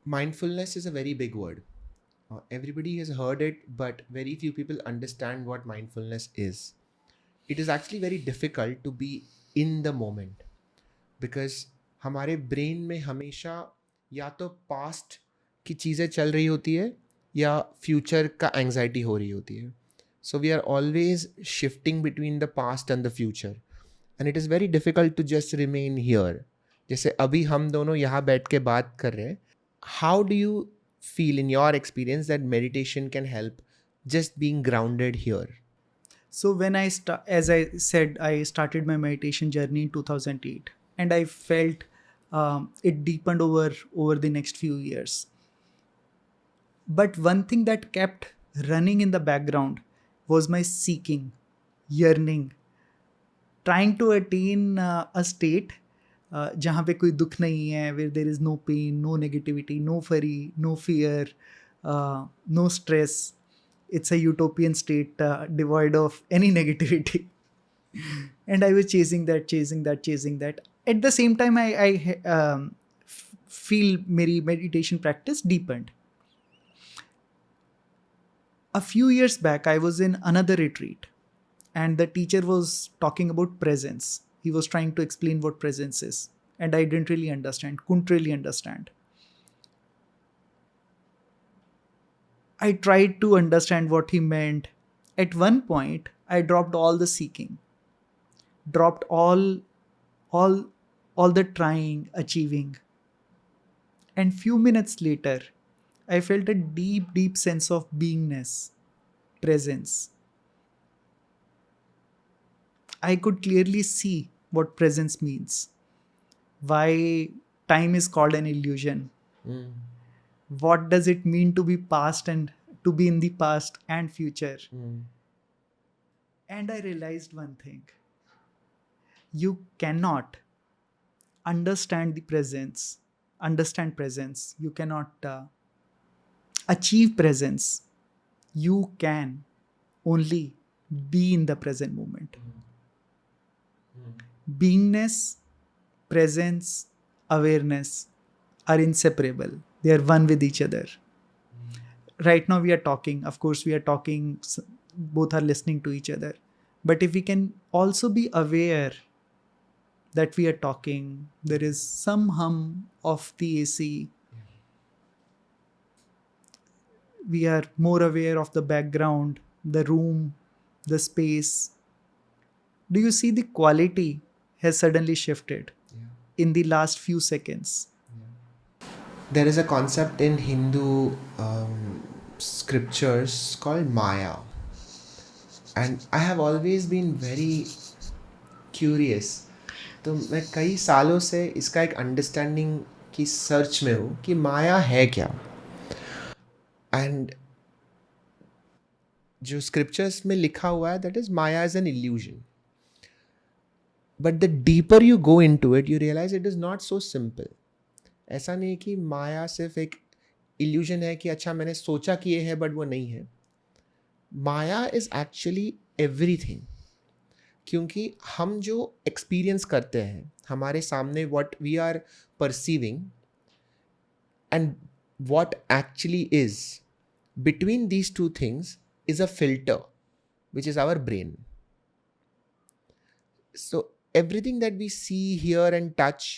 Mindfulness is a very big word. Everybody has heard it, but very few people understand what mindfulness is. It is actually very difficult to be in the moment because हमारे brain में हमेशा या तो past की चीज़ें चल रही होती है या फ्यूचर का एंग्जाइटी हो रही होती है. So we are always shifting between the past and the future and it is very difficult to just remain here. जैसे अभी हम दोनों यहाँ बैठ के बात कर रहे हैं. How do you feel in your experience that meditation can help just being grounded here? So when as I said, I started my meditation journey in 2008, and I felt it deepened over the next few years. But one thing that kept running in the background was my seeking, yearning, trying to attain a state जहाँ पे कोई दुख नहीं है, where there is no pain, no negativity, no worry, no fear, no stress. It's a utopian state devoid of any negativity. And I was chasing that. At the same time, I feel मेरी meditation practice deepened. A few years back, I was in another retreat, and the teacher was talking about presence. He was trying to explain what presence is, and I couldn't really understand. I tried to understand what he meant. At one point, I dropped all the seeking, dropped all the trying, achieving. And few minutes later, I felt a deep sense of beingness, presence. I could clearly see what presence means, why time is called an illusion. What does it mean to be past and to be in the past and future? And I realized one thing: you cannot understand presence, you cannot achieve presence. You can only be in the present moment. Beingness, presence, awareness are inseparable. They are one with each other. Right now we are talking. Of course, we are talking. Both are listening to each other. But if we can also be aware that we are talking, there is some hum of the AC. We are more aware of the background, the room, the space. Do you see the quality has suddenly shifted in the last few seconds? There is a concept in Hindu scriptures called Maya, and I have always been very curious. तो मैं कई सालों से इसका एक understanding की search में हूँ कि माया है क्या. एंड जो स्क्रिप्चर्स में लिखा हुआ है, that is maya is an illusion. But the deeper you go into it, you realise it is not so simple. ऐसा नहीं है कि माया सिर्फ एक इल्यूजन है कि अच्छा मैंने सोचा कि ये है बट वो नहीं है. Maya is actually everything. क्योंकि हम जो एक्सपीरियंस करते हैं हमारे सामने, what we are perceiving and what actually is, between these two things is a filter, which is our brain. So everything that we see, hear and touch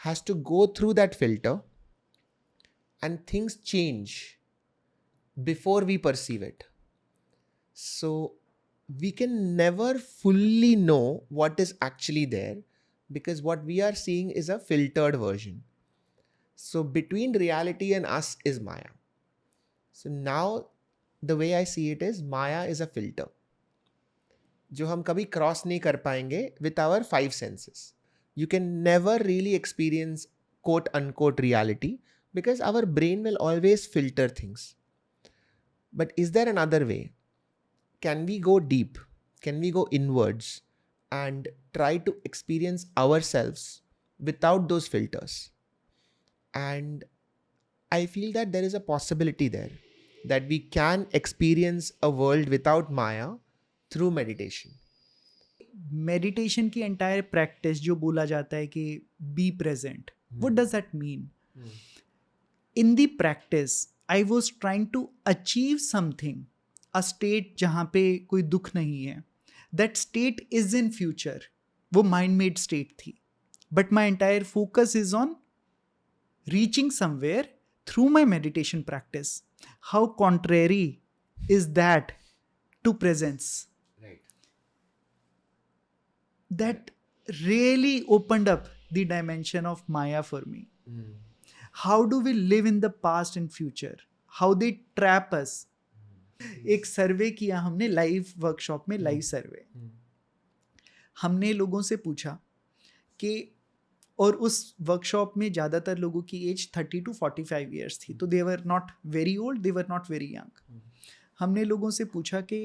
has to go through that filter, and things change before we perceive it. So we can never fully know what is actually there because what we are seeing is a filtered version. So between reality and us is Maya. So now the way I see it is Maya is a filter जो हम कभी cross नहीं कर पाएंगे with our five senses. You can never really experience quote unquote reality because our brain will always filter things. But is there another way? Can we go deep? Can we go inwards and try to experience ourselves without those filters? And I feel that there is a possibility there that we can experience a world without Maya through meditation. Meditation की entire practice जो बोला जाता है कि be present, what does that mean? in the practice I was trying to achieve something, a state जहाँ पे कोई दुख नहीं है. That state is in future. वो mind made state थी. But my entire focus is on reaching somewhere through my meditation practice. How contrary is that to presence? Right. That really opened up the dimension of Maya for me. How do we live in the past and future? How they trap us? एक सर्वे किया हमने live workshop में, live सर्वे. हमने लोगों से पूछा कि, और उस वर्कशॉप में ज़्यादातर लोगों की एज 30 to 45 ईयर्स थी, तो they were not very old, they were not very young. हमने लोगों से पूछा कि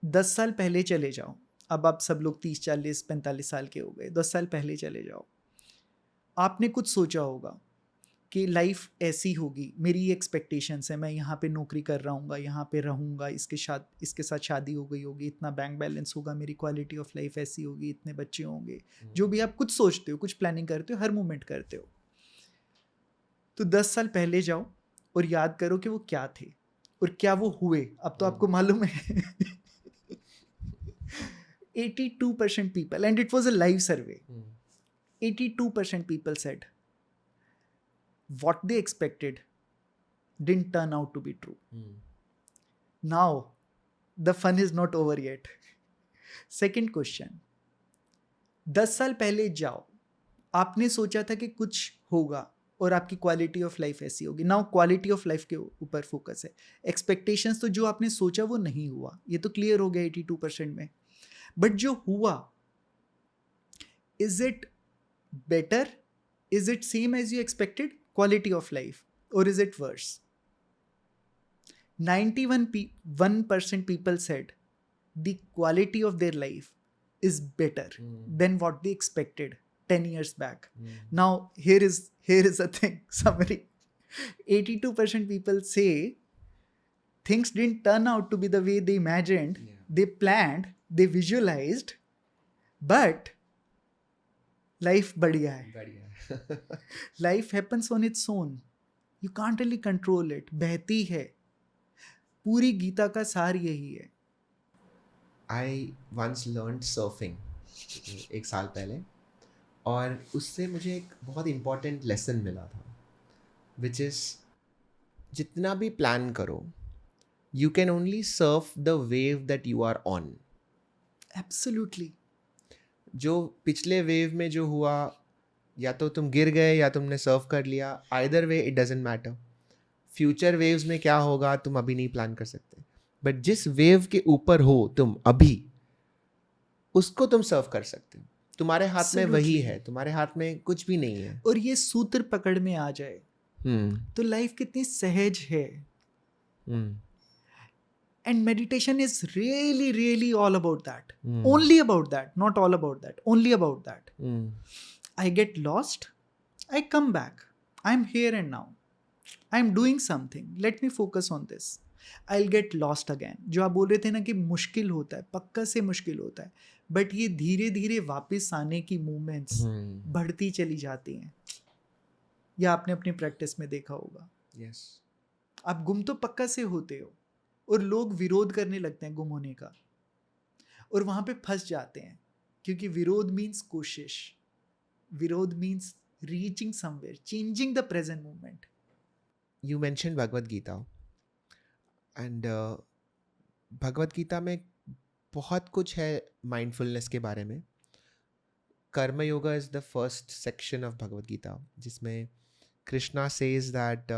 10 साल पहले चले जाओ, अब आप सब लोग 30, 40, 45 साल के हो गए, 10 साल पहले चले जाओ. आपने कुछ सोचा होगा कि लाइफ ऐसी होगी, मेरी ये एक्सपेक्टेशंस है, मैं यहाँ पे नौकरी कर रहा हूँ, यहाँ पे रहूँगा, इसके साथ शादी हो गई होगी, इतना बैंक बैलेंस होगा, मेरी क्वालिटी ऑफ लाइफ ऐसी होगी, इतने बच्चे होंगे. जो भी आप कुछ सोचते हो, कुछ प्लानिंग करते हो, हर मोमेंट करते हो. तो 10 साल पहले जाओ और याद करो कि वो क्या थे और क्या वो हुए. अब तो आपको मालूम है. 82% people, and it was a live survey, 82% people said what they expected didn't turn out to be true. Now, the fun is not over yet. Second question, 10 साल पहले जाओ, आपने सोचा था कि कुछ होगा और आपकी क्वालिटी ऑफ लाइफ ऐसी होगी. नाउ क्वालिटी ऑफ लाइफ के ऊपर फोकस है. एक्सपेक्टेशंस तो जो आपने सोचा वो नहीं हुआ, ये तो क्लियर हो गया 82% में. बट जो हुआ, is it better, is it same as you expected quality of life, or is it worse? 91% people said the quality of their life is better than what they expected 10 years back. Now here is a thing, summary. 82% people say things didn't turn out to be the way they imagined, they planned, they visualized, but life बढ़िया है. Life happens on its own. You can't really control it. बहती है. पूरी गीता का सार यही है. I once learned surfing 1 साल पहले, और उससे मुझे एक बहुत इम्पोर्टेंट लेसन मिला था, विच इज़ जितना भी प्लान करो, you can only surf the wave that you are on. Absolutely. जो पिछले वेव में जो हुआ, या तो तुम गिर गए या तुमने सर्व कर लिया, either way it doesn't matter. Future waves में क्या होगा तुम अभी नहीं प्लान कर सकते, बट जिस वेव के ऊपर हो तुम अभी, उसको तुम सर्व कर सकते हो. तुम्हारे हाथ में वही है, तुम्हारे हाथ में कुछ भी नहीं है. और ये सूत्र पकड़ में आ जाए तो लाइफ कितनी सहज है. And meditation is really, really all about that. Only about that, not all about that. Only about that. I get lost, I come back. I'm here and now. I'm doing something. Let me focus on this. I'll get lost again. जो आप बोल रहे थे ना कि मुश्किल होता है, पक्का से मुश्किल होता है, बट ये धीरे धीरे वापस आने की मूवमेंट्स बढ़ती चली जाती हैं. या आपने अपनी प्रैक्टिस में देखा होगा. Yes. आप गुम तो पक्का से होते हो, और लोग विरोध करने लगते हैं गुम होने का, और वहां पे फंस जाते हैं, क्योंकि विरोध मीन्स कोशिश, विरोध means reaching somewhere, changing the present moment. You mention Bhagavad Gita, and Bhagavad Gita में बहुत कुछ है माइंडफुलनेस के बारे में. Karma yoga is the first section of Bhagavad Gita, जिसमें कृष्णा सेज दैट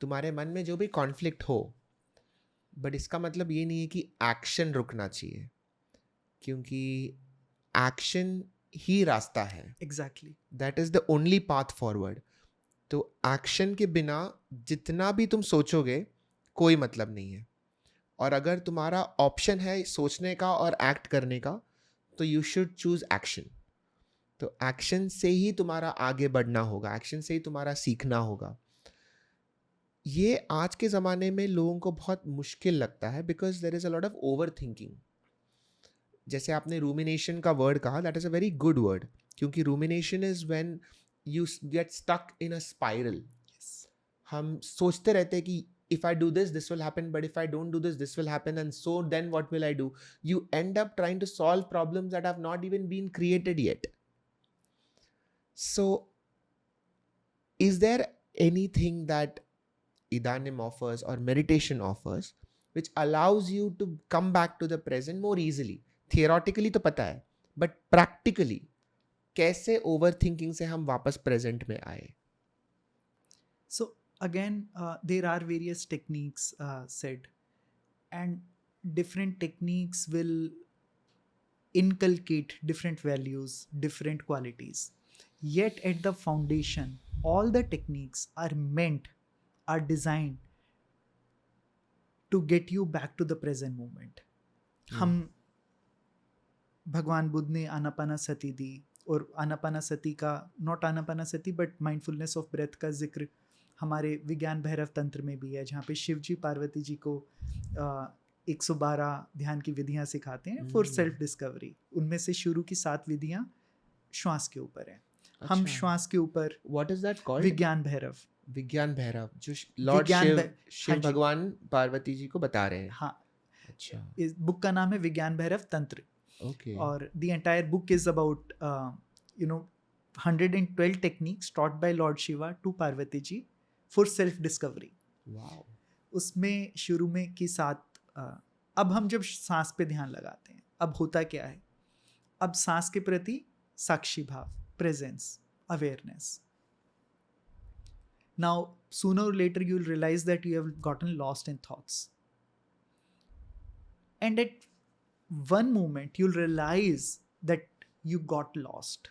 तुम्हारे मन में जो भी कॉन्फ्लिक्ट हो, बट इसका मतलब ये नहीं है कि एक्शन रुकना चाहिए, क्योंकि एक्शन ही रास्ता है. Exactly. That is the only path forward. तो एक्शन के बिना जितना भी तुम सोचोगे कोई मतलब नहीं है. और अगर तुम्हारा ऑप्शन है सोचने का और एक्ट करने का, तो यू शुड चूज एक्शन. तो एक्शन से ही तुम्हारा आगे बढ़ना होगा, एक्शन से ही तुम्हारा सीखना होगा. ये आज के ज़माने में लोगों को बहुत मुश्किल लगता है, because there is a lot of overthinking. जैसे आपने रूमिनेशन का वर्ड कहा, that is a very good word, क्योंकि rumination is when you get stuck in a spiral. Yes. हम सोचते रहते हैं कि if I do this, this will happen, but if I don't do this, this will happen, and so then what will I do? You end up trying to solve problems that have not even been created yet. So, is there anything that Idanim offers or meditation offers which allows you to come back to the present more easily? Theoretically तो पता है, but practically कैसे overthinking से हम वापस present में आए? So again, there are various techniques said, and different techniques will inculcate different values, different qualities. Yet at the foundation, all the techniques are designed to get you back to the present moment. हम भगवान बुद्ध ने आनापानासति दी, और आनापानासति का not Anapanasati but mindfulness of breath का जिक्र हमारे विज्ञान भैरव तंत्र में भी है, जहाँ पे शिव जी पार्वती जी को 112 ध्यान की विधियाँ सिखाते हैं फॉर सेल्फ डिस्कवरी. उनमें से शुरू की 7 विधियाँ श्वास के ऊपर हैं. हम श्वास के ऊपर What is that called? विज्ञान भैरव. विज्ञान भैरव जो लॉर्ड शिव हाँ जी. भगवान पार्वती जी को बता रहे हैं. हाँ, अच्छा. इस बुक का नाम है विज्ञान भैरव तंत्र. Okay. और the entire book is about 112 techniques taught by Lord Shiva to Parvati ji for self discovery. Wow. उसमें शुरू में की 7 अब हम जब सांस पे ध्यान लगाते हैं, अब होता क्या है, अब सांस के प्रति साक्षी भाव, presence, awareness. Now sooner or later you will realize that you have gotten lost in thoughts, and at one moment you'll realize that you got lost.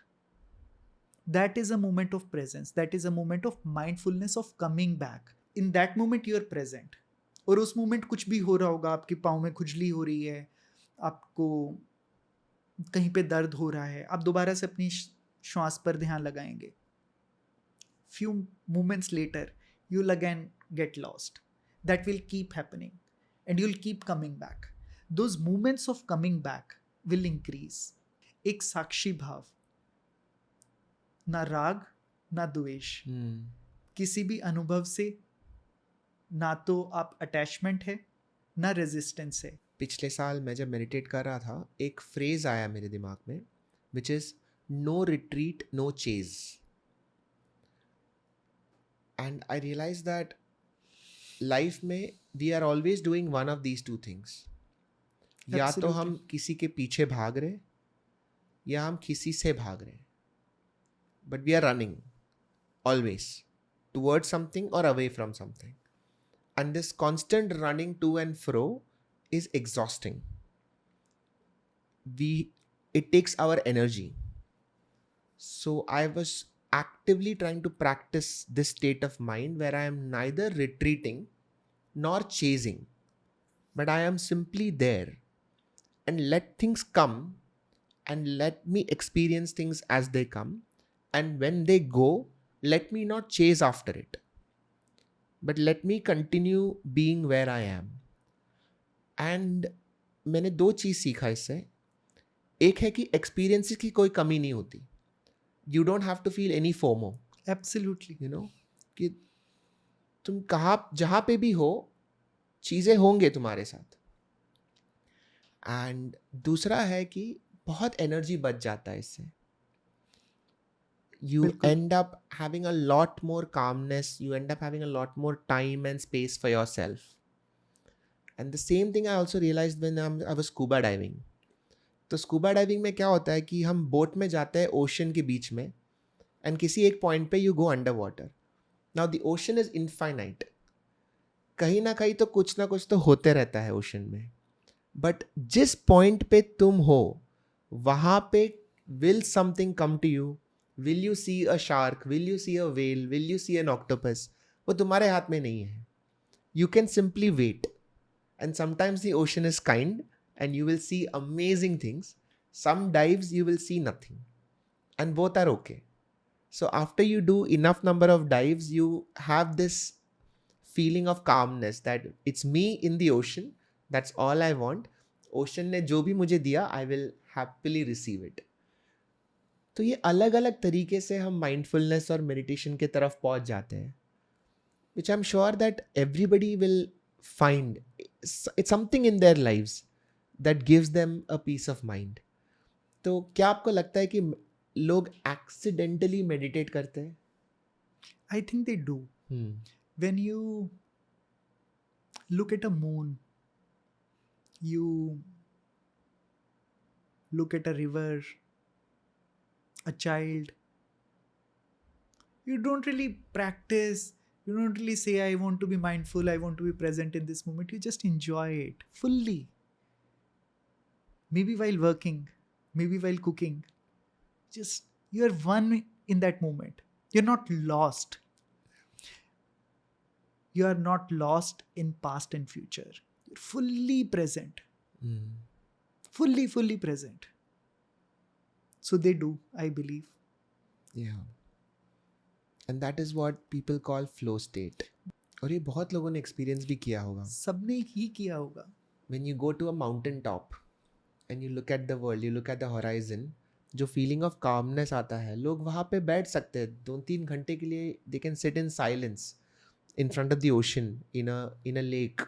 That is a moment of presence, that is a moment of mindfulness of coming back. In that moment you are present. और उस moment कुछ भी हो रहा होगा, आपके पाँव में खुजली हो रही है, आपको कहीं पे दर्द हो रहा है, आप दोबारा से अपनी श्वास पर ध्यान लगाएंगे. Few moments later you'll again get lost. That will keep happening and you'll keep coming back. Those moments of coming back will increase. एक साक्षी भाव, ना राग ना द्वेष, किसी भी अनुभव से ना तो आप अटैचमेंट है ना रेजिस्टेंस है. पिछले साल मैं जब मेडिटेट कर रहा था, एक फ्रेज आया मेरे दिमाग में, which is no retreat no chase. And I realise that life में we are always doing one of these 2 things. या तो हम किसी के पीछे भाग रहे या हम किसी से भाग रहे, but we are running always towards something और away from something. And this constant running to and fro is exhausting. It takes our energy. So I was actively trying to practice this state of mind where I am neither retreating nor chasing, but I am simply there and let things come and let me experience things as they come. And when they go, let me not chase after it, but let me continue being where I am. And मैंने 2 चीज़ सीखा इससे. एक है कि experiences की कोई कमी नहीं होती. You don't have to feel any FOMO. Absolutely. You know, कि तुम जहाँ पे भी हो, चीज़ें होंगे तुम्हारे साथ. एंड दूसरा है कि बहुत एनर्जी बच जाता है इससे. You end up having a lot more calmness, you end up having a lot more time and space for yourself. And the same thing I also realized when I was scuba diving. तो scuba diving में क्या होता है कि हम boat में जाते हैं ओशन के बीच में, and किसी एक पॉइंट पे you go underwater. Now the ocean is infinite. कहीं ना कहीं तो कुछ ना कुछ तो होते रहता है ओशन में, बट जिस पॉइंट पे तुम हो वहाँ पे will something come to you? Will you see a shark? Will you see a whale? Will you see an octopus? वो तुम्हारे हाथ में नहीं है. You can simply wait. And sometimes the ocean is kind and you will see amazing things. Some dives you will see nothing. And both are okay. So after you do enough number of dives, you have this feeling of calmness that it's me in the ocean. That's all I want. Ocean ने जो भी मुझे दिया, I will happily receive it. तो ये अलग अलग तरीके से हम माइंडफुलनेस और मेडिटेशन के तरफ पहुंच जाते हैं, which I'm sure that everybody will find. It's something in their lives that gives them a peace of mind. तो क्या आपको लगता है कि लोग accidentally meditate करते हैं? I think they do. When you look at a moon, you look at a river, a child, you don't really practice, you don't really say, I want to be mindful, I want to be present in this moment. You just enjoy it fully. Maybe while working, maybe while cooking. Just you're one in that moment. You're not lost. You are not lost in past and future. You're fully present. Fully present. So they do, I believe. Yeah. And that is what people call flow state. और ये बहुत लोगों ने experience भी किया होगा. सबने ही किया होगा. When you go to a mountain top and you look at the world, you look at the horizon, जो फीलिंग ऑफ कामनेस आता है, लोग वहाँ पे बैठ सकते हैं 2-3 घंटे के लिए. They can sit in silence in front of the ocean, in a lake,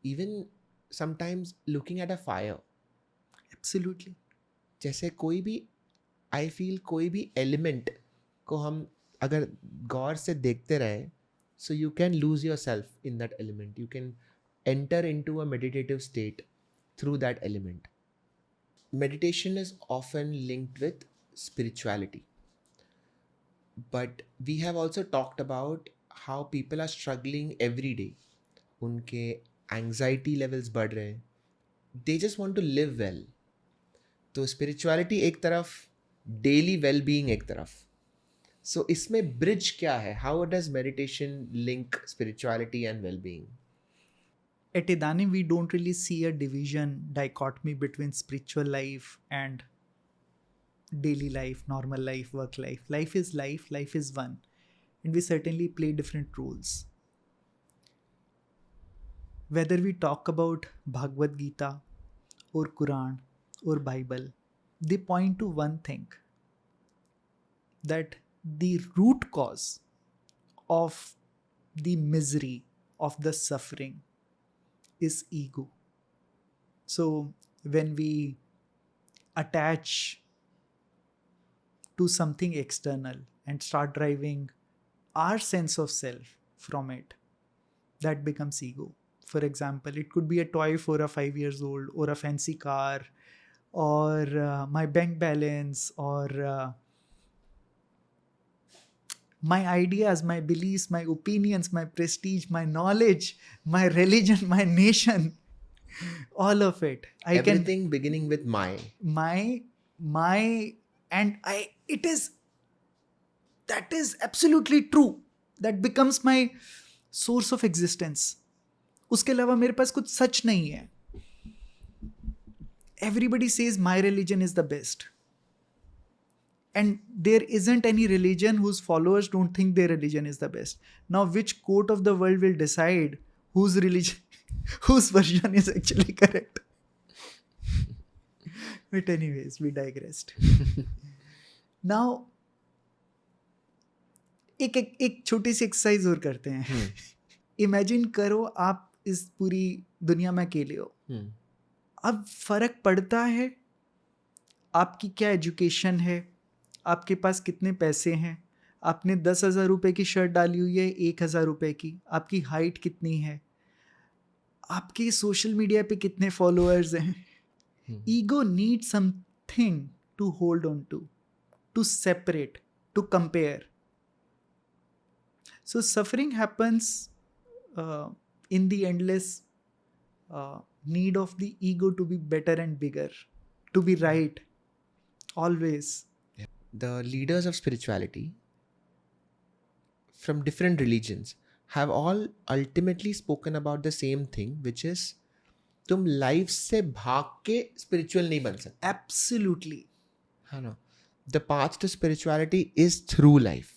even sometimes looking at a fire. Absolutely. जैसे कोई भी, I feel कोई भी एलिमेंट को हम अगर गौर से देखते रहे, so you can lose yourself in that element. You can enter into a meditative state through that element. Meditation is often linked with spirituality. But we have also talked about how people are struggling every day. उनके anxiety levels बढ़ रहे हैं. They just want to live well. तो spirituality एक तरफ, daily well-being एक तरफ. So इसमें bridge क्या है? How does meditation link spirituality and well-being? At Idani, we don't really see a dichotomy between spiritual life and daily life, normal life, work life. Life is one. And we certainly play different roles. Whether we talk about Bhagavad Gita or Quran or Bible, they point to one thing, that the root cause of the misery, of the suffering, is ego. So when we attach to something external and start driving our sense of self from it, that becomes ego. For example, it could be a toy for a 5 years old, or a fancy car, or my bank balance, or my ideas, my beliefs, my opinions, my prestige, my knowledge, my religion, my nation, all of it. Everything beginning with my, and that is absolutely true. That becomes my source of existence. उसके अलावा मेरे पास कुछ सच नहीं है. Everybody says my religion is the best. And there isn't any religion whose followers don't think their religion is the best. Now, which court of the world will decide whose religion, whose version is actually correct? But anyways, we digressed. Now, एक छोटी सी exercise और करते हैं. Imagine करो आप इस पूरी दुनिया में अकेले हो. अब फर्क पड़ता है आपकी क्या एजुकेशन है, आपके पास कितने पैसे हैं, आपने 10,000 रुपए की शर्ट डाली हुई है 1,000 रुपए की, आपकी हाइट कितनी है, आपके सोशल मीडिया पे कितने फॉलोअर्स हैं. Ego need something to hold on to separate, to compare. So suffering happens in the endless need of the ego to be better and bigger, to be right, always. The leaders of spirituality from different religions have all ultimately spoken about the same thing, which is तुम life से भाग के spiritual नहीं बन सकते. Absolutely. है ना. The path to spirituality is through life.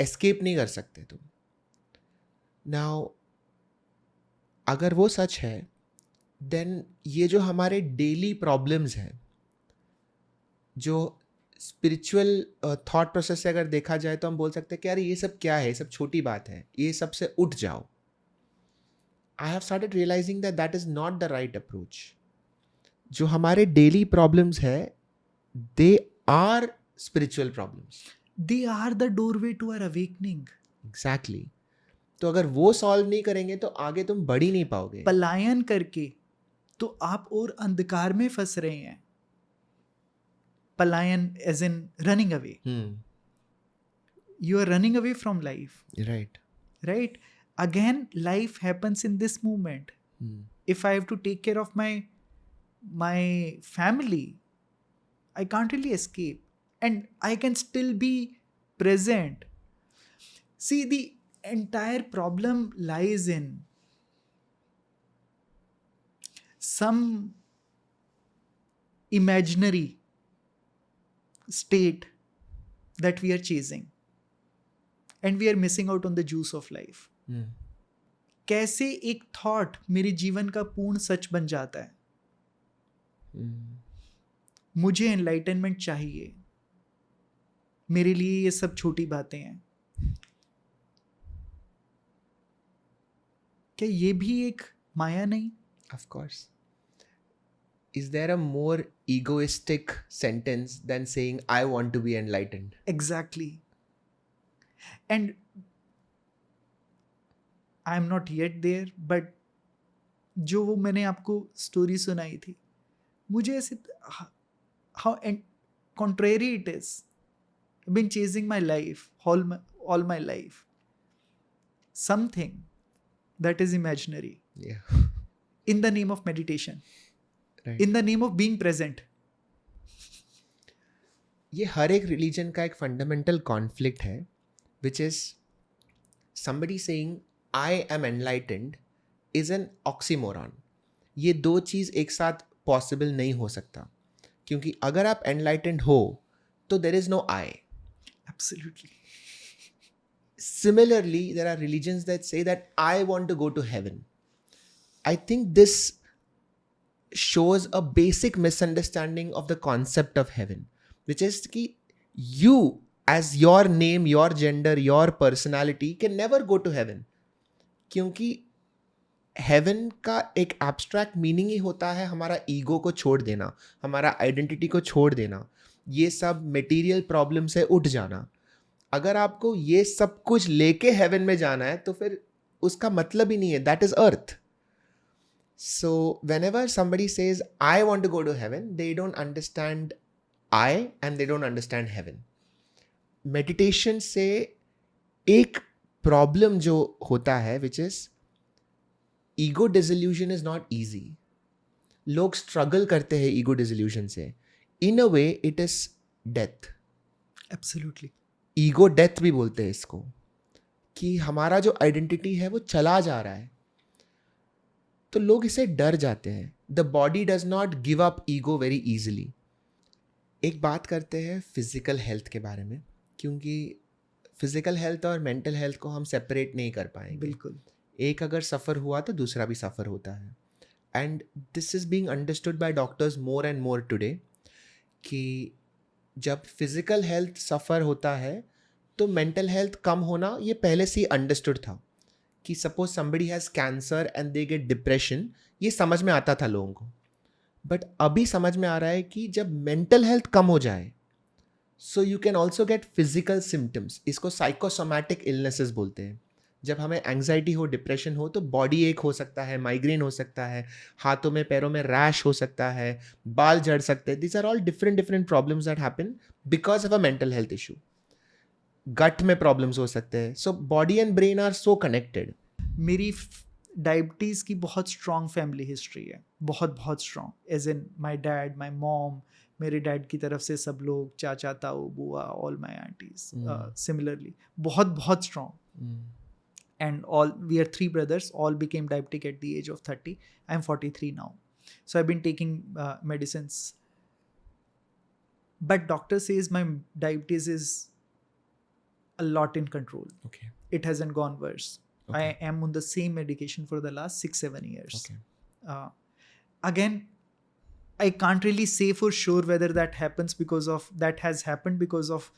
Escape नहीं कर सकते तुम. नाउ अगर वो सच है, देन ये जो हमारे डेली प्रॉब्लम्स हैं, जो स्पिरिचुअल थॉट प्रोसेस से अगर देखा जाए तो हम बोल सकते हैं कि यार ये सब क्या है, ये सब छोटी बात है, ये सब से उठ जाओ. I have started realising that that is not the right approach. जो हमारे डेली प्रॉब्लम्स है, they are spiritual problems. They are the doorway to our awakening. Exactly. तो अगर वो सॉल्व नहीं करेंगे तो आगे तुम बढ़ ही नहीं पाओगे. पलायन करके तो आप और अंधकार में फंस रहे हैं. पलायन as in running away. You are running away from life, right. right? Again, life happens in this moment. If I have to take care of my family, I can't really escape, and I can still be present. See, the entire problem lies in some imaginary state that we are chasing, and we are missing out on the juice of life. कैसे एक thought मेरे जीवन का पूर्ण सच बन जाता है. मुझे एनलाइटनमेंट चाहिए, मेरे लिए ये सब छोटी बातें हैं. क्या ये भी एक माया नहीं? Of course. Is there a more egoistic sentence than saying, I want to be enlightened? Exactly. And I am not yet there, but जो वो मैंने आपको स्टोरी सुनाई थी, मुझे ऐसे how contrary it is. I've been chasing my life all my life. Something that is imaginary. Yeah. In the name of meditation. Right. In the name of being present. ये हर एक रिलीजन का एक fundamental conflict है, which is somebody saying I am enlightened is an oxymoron. ये दो चीज़ एक साथ possible नहीं हो सकता, क्योंकि अगर आप enlightened हो तो there is no I. Absolutely. Similarly, there are religions that say that I want to go to heaven. I think this shows a basic misunderstanding of the concept of heaven, which is कि you, as your name, your gender, your personality, can never go to heaven. क्योंकि heaven का एक abstract meaning ही होता है हमारा ego को छोड़ देना, हमारा identity को छोड़ देना, ये सब material problem से उठ जाना. अगर आपको ये सब कुछ लेके हेवन में जाना है तो फिर उसका मतलब ही नहीं है. That is earth. So whenever somebody says I want to go to heaven, they don't understand I and they don't understand heaven. Meditation से एक प्रॉब्लम जो होता है which is ego disillusion is not easy. लोग struggle करते हैं ego disillusion से. In a way it is death. Absolutely. Ego death भी बोलते हैं इसको, कि हमारा जो आइडेंटिटी है वो चला जा रहा है. तो लोग इसे डर जाते हैं. The body does not give up ego very easily. एक बात करते हैं फिजिकल हेल्थ के बारे में, क्योंकि फिजिकल हेल्थ और मेंटल हेल्थ को हम सेपरेट नहीं कर पाएंगे. बिल्कुल. एक अगर सफ़र हुआ तो दूसरा भी सफ़र होता है. And this is being understood by doctors more and more today, कि जब फिजिकल हेल्थ सफ़र होता है तो मेंटल हेल्थ कम होना ये पहले से ही अंडरस्टूड था. कि suppose somebody has cancer and they get depression, ये समझ में आता था लोगों को. बट अभी समझ में आ रहा है कि जब मेंटल हेल्थ कम हो जाए, so you can also get physical symptoms. इसको साइकोसोमैटिक इलनेसेस बोलते हैं. जब हमें एंग्जाइटी हो, डिप्रेशन हो, तो बॉडी एक हो सकता है, माइग्रेन हो सकता है, हाथों में पैरों में रैश हो सकता है, बाल झड़ सकते हैं. These are all different problems that happen because of a mental health issue. Gut में प्रॉब्लम्स हो सकते हैं. So body and brain are so connected. मेरी डायबिटीज़ की बहुत स्ट्रॉन्ग फैमिली हिस्ट्री है, बहुत strong. As in my dad, my mom, मेरे डैड की तरफ से सब लोग, चाचा, ताऊ, बुआ, ऑल माई आंटीज सिमिलरली बहुत strong. And all, we are 3 brothers, all became diabetic at the age of 30. I'm 43 now, so I've been taking medicines, but doctor says my diabetes is a lot in control. Okay. It hasn't gone worse. Okay. I am on the same medication for the last 6-7 years. Okay. Again, I can't really say for sure whether that has happened because of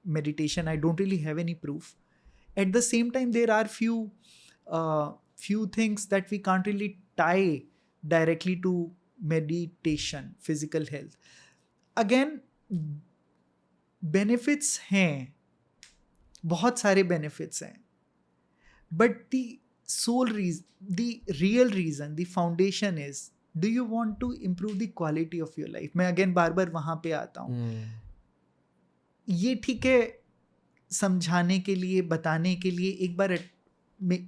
meditation. I don't really have any proof. At the same time, there are few things that we can't really tie directly to meditation, physical health. Again, benefits हैं, बहुत सारे benefits हैं, but the real reason, the foundation is, do you want to improve the quality of your life? मैं again बार बार वहाँ पे आता हूँ. ये ठीक है समझाने के लिए, बताने के लिए,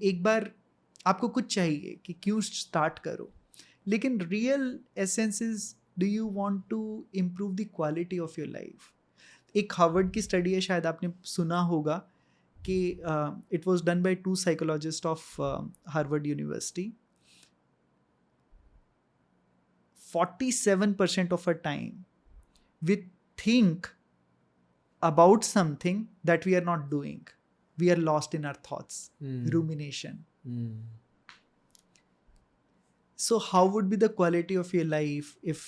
एक बार आपको कुछ चाहिए कि क्यों स्टार्ट करो, लेकिन real essence is, do you want to improve the quality of your life. एक हार्वर्ड की स्टडी है, शायद आपने सुना होगा, कि it was done by 2 psychologist of Harvard University. 47% of our time we think about something that we are not doing. We are lost in our thoughts, rumination. So how would be the quality of your life if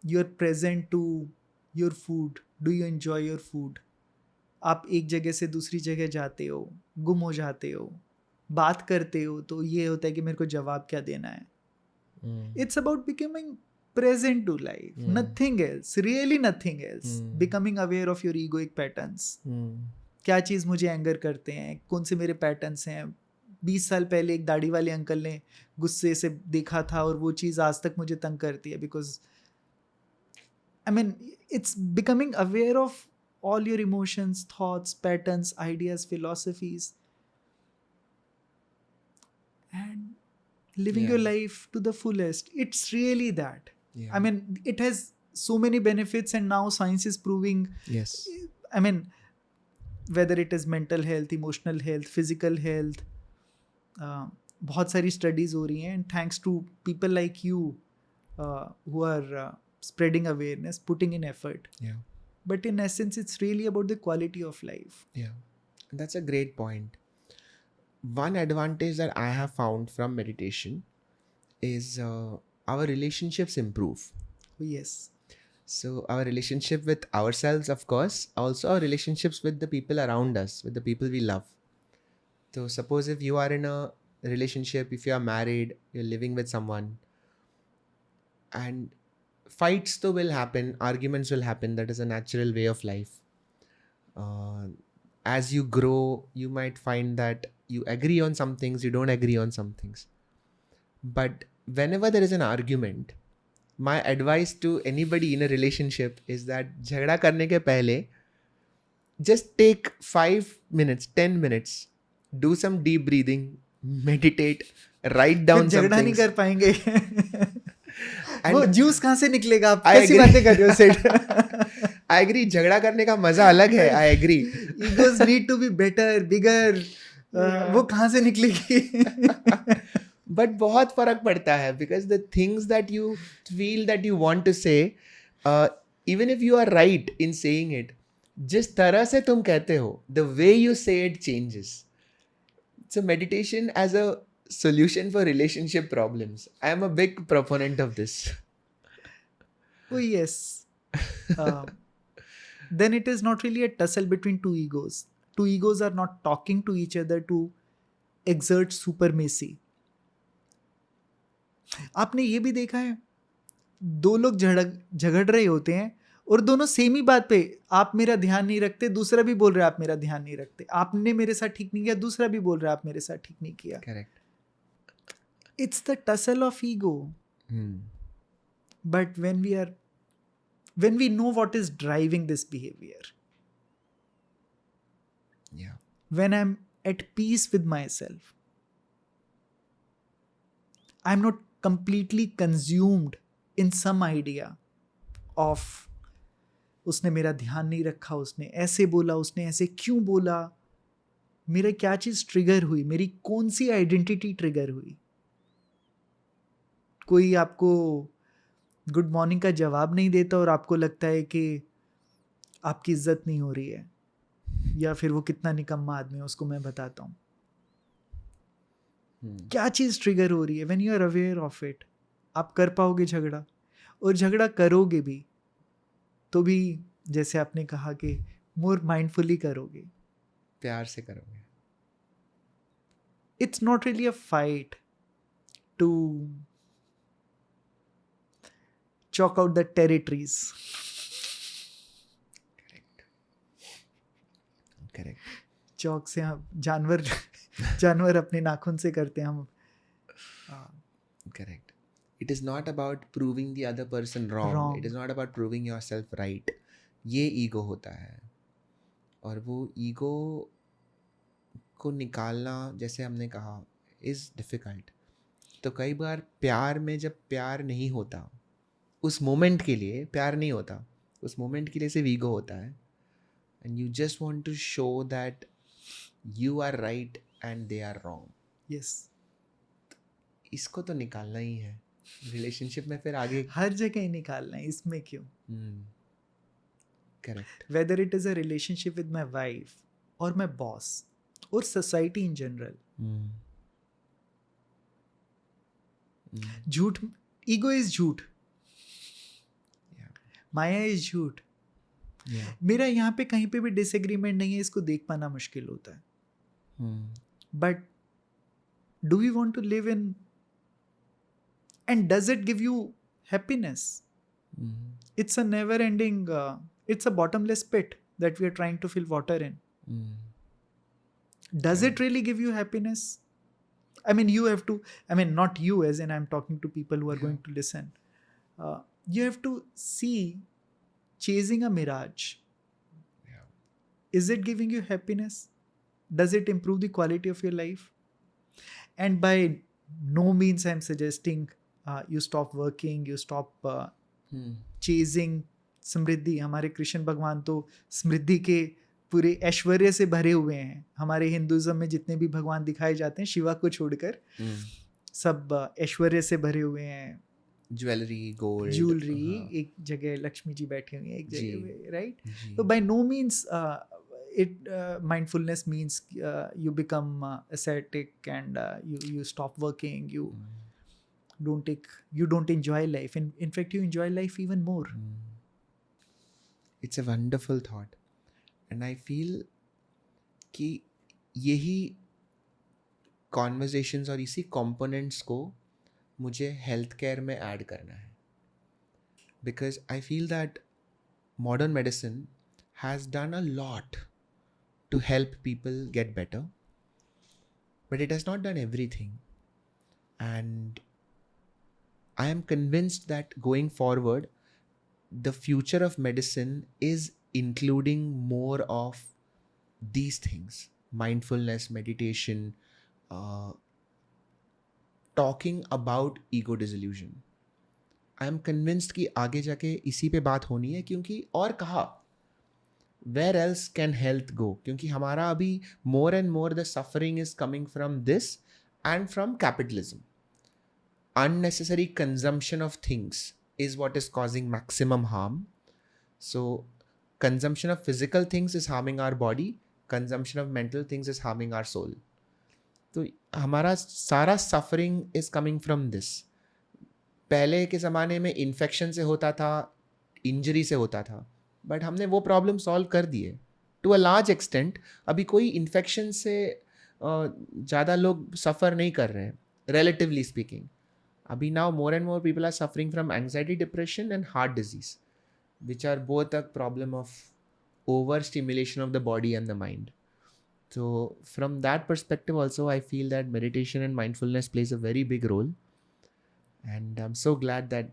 you're present to your food? Do you enjoy your food? आप एक जगह से दूसरी जगह जाते हो, गुम हो जाते हो, बात करते हो, तो ये होता है कि मेरे को जवाब क्या देना है. It's about becoming present to life. Nothing else, really nothing else. Becoming aware of your egoic patterns. क्या चीज़ मुझे एंगर करते हैं, कौन से मेरे पैटर्न्स हैं. 20 साल पहले एक दाढ़ी वाले अंकल ने गुस्से से देखा था और वो चीज़ आज तक मुझे तंग करती है. Because I mean it's becoming aware of all your emotions, thoughts, patterns, ideas, philosophies, and living your life to the fullest. It's really that. I mean, it has so many benefits, and now science is proving. Yes. I mean, whether it is mental health, emotional health, physical health, बहुत सारी studies हो रही हैं, and thanks to people like you who are spreading awareness, putting in effort. Yeah. But in essence, it's really about the quality of life. Yeah, that's a great point. One advantage that I have found from meditation is our relationships improve. Oh, yes. So our relationship with ourselves, of course, also our relationships with the people around us, with the people we love. So suppose if you are in a relationship, if you are married, you're living with someone, and fights though will happen, arguments will happen. That is a natural way of life. As you grow, you might find that you agree on some things, you don't agree on some things. But whenever there is an argument, my advice to anybody in a relationship is that झगड़ा करने के पहले just take 5 minutes, 10 minutes, do some deep breathing, meditate, write down some झगड़ा नहीं things. कर पाएंगे. And वो juice कहाँ से निकलेगा? आप कैसी बातें कर रहे हो सेठ? I agree, झगड़ा करने का मजा अलग है. I agree. Egos need to be better, bigger. वो कहाँ से निकलेगी? But बहुत फर्क पड़ता है, because the things that you feel that you want to say, even if you are right in saying it, जिस तरह से तुम कहते हो, the way you say it changes. So meditation as a solution for relationship problems. I am a big proponent of this. Oh yes. Then it is not really a tussle between two egos. Two egos are not talking to each other to exert supremacy. आपने ये भी देखा है, 2 लोग झगड़ रहे होते हैं और दोनों सेम ही बात पे, आप मेरा ध्यान नहीं रखते, दूसरा भी बोल रहा है आप मेरा ध्यान नहीं रखते. आपने मेरे साथ ठीक नहीं किया, दूसरा भी बोल रहा है आप मेरे साथ ठीक नहीं किया. Correct. It's the tussle of ego. But when we know what is driving this behavior, when I'm at peace with myself, I'm not completely consumed in some idea of उसने मेरा ध्यान नहीं रखा, उसने ऐसे बोला, उसने ऐसे क्यों बोला, मेरा क्या चीज़ ट्रिगर हुई, मेरी कौन सी आइडेंटिटी ट्रिगर हुई. कोई आपको गुड मॉर्निंग का जवाब नहीं देता और आपको लगता है कि आपकी इज्जत नहीं हो रही है, या फिर वो कितना निकम्मा आदमी है, उसको मैं बताता हूँ. क्या चीज़ ट्रिगर हो रही है? When you are aware of it, आप कर पाओगे झगड़ा, और झगड़ा करोगे भी तो भी जैसे आपने कहा कि मोर माइंडफुली करोगे. प्यार से करोगे. It's not really a fight to chalk out the territories. Correct. चौक से हम जानवर अपने नाखून से करते हैं हम. Correct. It is not about proving the other person wrong. Wrong. It is not about proving yourself right. ये ईगो होता है, और वो ईगो को निकालना, जैसे हमने कहा, इज़ डिफ़िकल्ट. तो कई बार प्यार में जब प्यार नहीं होता, उस मोमेंट के लिए प्यार नहीं होता, उस मोमेंट के लिए सिर्फ ईगो होता है, and you just want to show that you are right and they are wrong. Yes. इसको तो निकालना ही है रिलेशनशिप में, फिर आगे. हर जगह ही निकालना है, इसमें क्यों? Correct. Whether it is a relationship with my wife or my boss or society in general. झूठ, ईगो इज झूठ, माया इज झूठ. मेरा यहाँ पे कहीं पे भी डिसएग्रीमेंट नहीं है, इसको देख पाना मुश्किल होता है. But do we want to live in, and does it give you happiness? It's a never ending, it's a bottomless pit that we are trying to fill water in. Does it really give you happiness? I mean, you have to, I mean, not you as in I'm talking to people who are going to listen. You have to see chasing a mirage. Is it giving you happiness? Does it improve the quality of your life? And by no means I'm suggesting you stop working, you stop chasing समृद्धि. हमारे कृष्ण भगवान तो समृद्धि के पूरे ऐश्वर्य से भरे हुए हैं. हमारे हिंदुज़म में जितने भी भगवान दिखाए जाते हैं शिवा को छोड़कर सब ऐश्वर्य से भरे हुए हैं. ज्वेलरी, गोल्ड, ज्वेलरी, एक जगह लक्ष्मी जी बैठी हुई हैं, एक जगह, राइट? तो by no means it mindfulness means you become ascetic and you stop working, you don't enjoy life. In fact, you enjoy life even more. It's a wonderful thought, and I feel कि यही conversations और इसी components को मुझे health care में add करना है, because I feel that modern medicine has done a lot to help people get better, but it has not done everything. And I am convinced that going forward, the future of medicine is including more of these things: mindfulness, meditation, talking about ego disillusion. I am convinced कि आगे जाके इसी पे बात होनी है, क्योंकि और कहा where else can health go? क्योंकि हमारा अभी more and more the suffering is coming from this and from capitalism. Unnecessary consumption of things is what is causing maximum harm. So consumption of physical things is harming our body, consumption of mental things is harming our soul. तो हमारा सारा suffering is coming from this. पहले के ज़माने में infection से होता था, इंजरी से होता था, बट हमने वो प्रॉब्लम सॉल्व कर दिए टू अ लार्ज एक्सटेंट. अभी कोई इन्फेक्शन से ज़्यादा लोग सफ़र नहीं कर रहे हैं, relatively speaking. Abhi now more and more people are suffering from anxiety, depression and heart disease, which are both a problem of overstimulation of the body and the mind. So from that perspective also, I feel that meditation and mindfulness plays a very big role. And I'm so glad that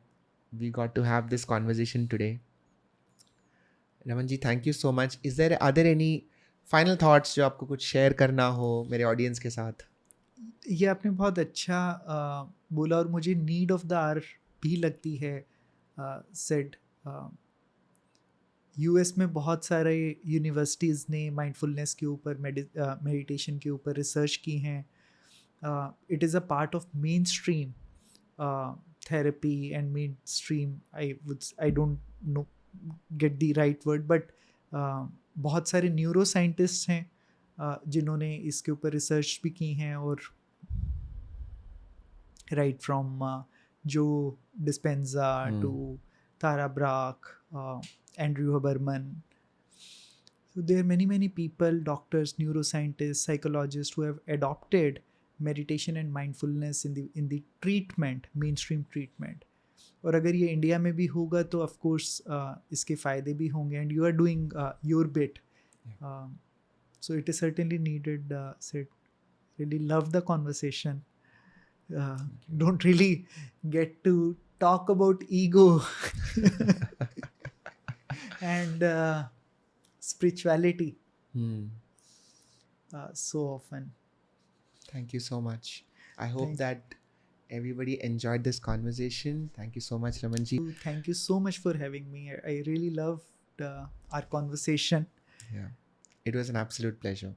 we got to have this conversation today. Raman ji, thank you so much. Are there any final thoughts जो आपको कुछ share करना हो मेरे audience के साथ? ये आपने बहुत अच्छा बोला, और मुझे नीड ऑफ द आवर भी लगती है. सेड यूएस में बहुत सारे यूनिवर्सिटीज़ ने माइंडफुलनेस के ऊपर, मेडिटेशन के ऊपर रिसर्च की हैं. It is a part of main stream therapy and main stream, I don't know get the right word, but बहुत सारे न्यूरो साइंटिस्ट हैं जिन्होंने इसके ऊपर रिसर्च भी की हैं. और राइट फ्रॉम जो Dispenza to Tara Brach, Andrew Huberman. So there are many people, doctors, neuroscientists, psychologists, who have adopted meditation and mindfulness in the treatment, mainstream treatment. और अगर ये इंडिया में भी होगा तो ऑफ कोर्स इसके फ़ायदे भी होंगे, and you are doing your bit. So it is certainly needed. Sid, really love the conversation. Don't really get to talk about ego and spirituality so often. Thank you so much. I hope that everybody enjoyed this conversation. Thank you so much, Ramanji. Thank you so much for having me. I really loved our conversation. Yeah, it was an absolute pleasure.